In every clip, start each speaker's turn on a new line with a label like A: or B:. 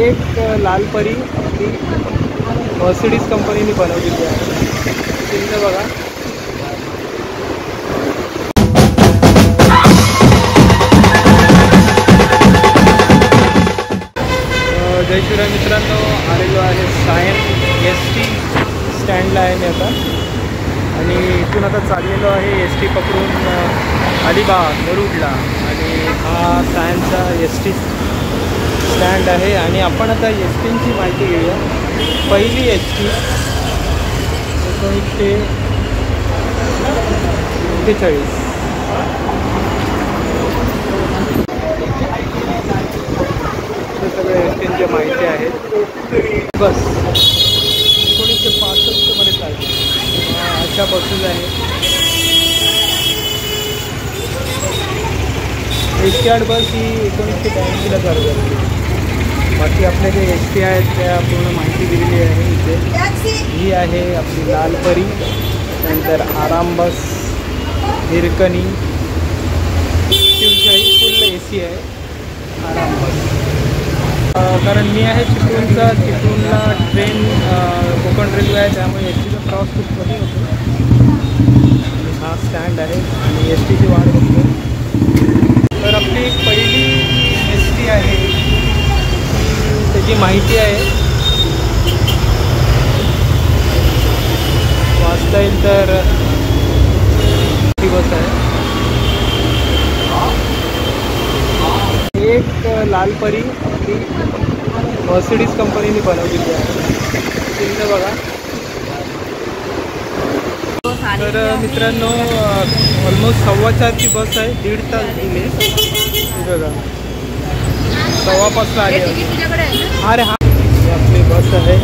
A: एक लाल परी ती मर्सिडीज कंपनीने बनवलेली आहे. चिन्ह बघा. जय शिवराय मित्रांनो, आलेलो आहे सायन ST स्टँडला आहे मी आता. आणि इथून आता चाललेलो आहे ST पकडून अलिबाग मुरुडला. आणि हा सायनचा ST स्टँड आहे. आणि आपण आता STची माहिती घेऊया. पहिली ST 1943. सगळे STच्या माहिती आहेत. बस 1965 मध्ये चालते. अशा बसेस आहेत. एसटी बस ही 1982ला चालू झाली. बाकी आपल्या जे ST आहेत त्या पूर्ण माहिती दिलेली आहे इथे. ही आहे आपली लाल परी, त्यानंतर आराम बस, हिरकणी, शिवशाही फुल AC आहे आराम बस. कारण मी आहे चिपळूणचा. चिपळूणला ट्रेन कोकण रेल्वे आहे, त्यामुळे STचा प्रवास खूप कमी होतो. हा स्टँड आहे आणि STची वाट बघतो. तर आपली पहिली ST आहे, त्याची माहिती आहे वाचता येईल तर. ती बस आहे एक लाल परी ती मर्सिडीज कंपनीने बनवलेली आहे. चिन्ह बघा. तर मित्रांनो, ऑलमोस्ट 4:15ची बस आहे. 1.5 तास दिले बघा. 4:15 आली. अरे हा आपली बस आहे.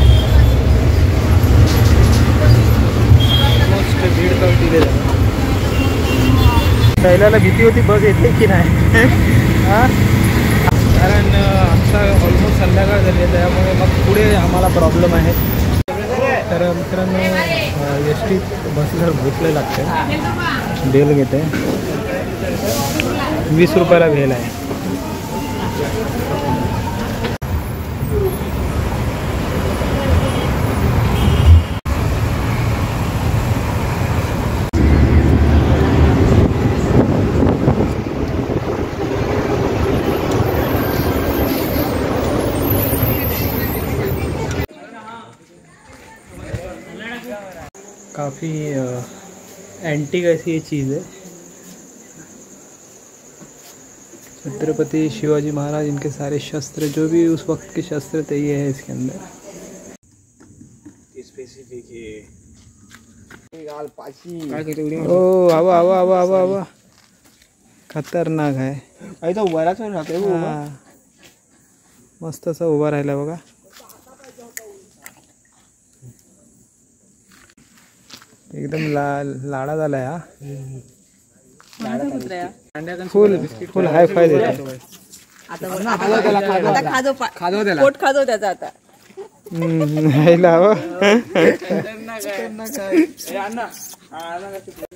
A: ऑलमोस्ट 1.5 तास दिले. पहिल्याला भीती होती बस येते की नाही. हां, कारण आमचा ऑलमोस्ट संध्याकाळ झाली आहे, त्यामुळे मग पुढे आम्हाला प्रॉब्लेम आहे. तर मित्रांनो, ST बसला भेटले लागते. बेल घेते 20 रुपयाला भेल आहे. काफ़ी एंटीक ऐसी ये चीज़ है. छत्रपति शिवाजी महाराज, इनके सारे शस्त्र, जो भी उस वक्त के शस्त्र थे, ये है इसके अंदर. ओ हवा हवा हवा हवा हवा खतरनाक आहे. मस्त असं उभा राहिला बघा. एकदम लाडा झाला हा. फुल फुल हाय फाय देतो.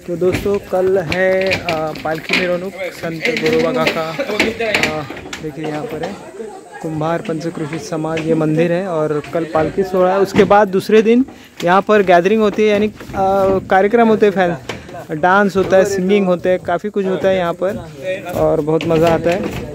A: तो दोस्तों, कल है पालकी मिरवणूक. संत गोरोबा काका देखिए यहाँ पर है. कुंभार पंचक्रोशी समाज ये मंदिर है. और कल पालकी सोड़ा है. उसके बाद दूसरे दिन यहाँ पर गैदरिंग होती है, यानी कार्यक्रम होते हैं, डांस होता है, सिंगिंग होते हैं, काफ़ी कुछ होता है यहाँ पर और बहुत मज़ा आता है.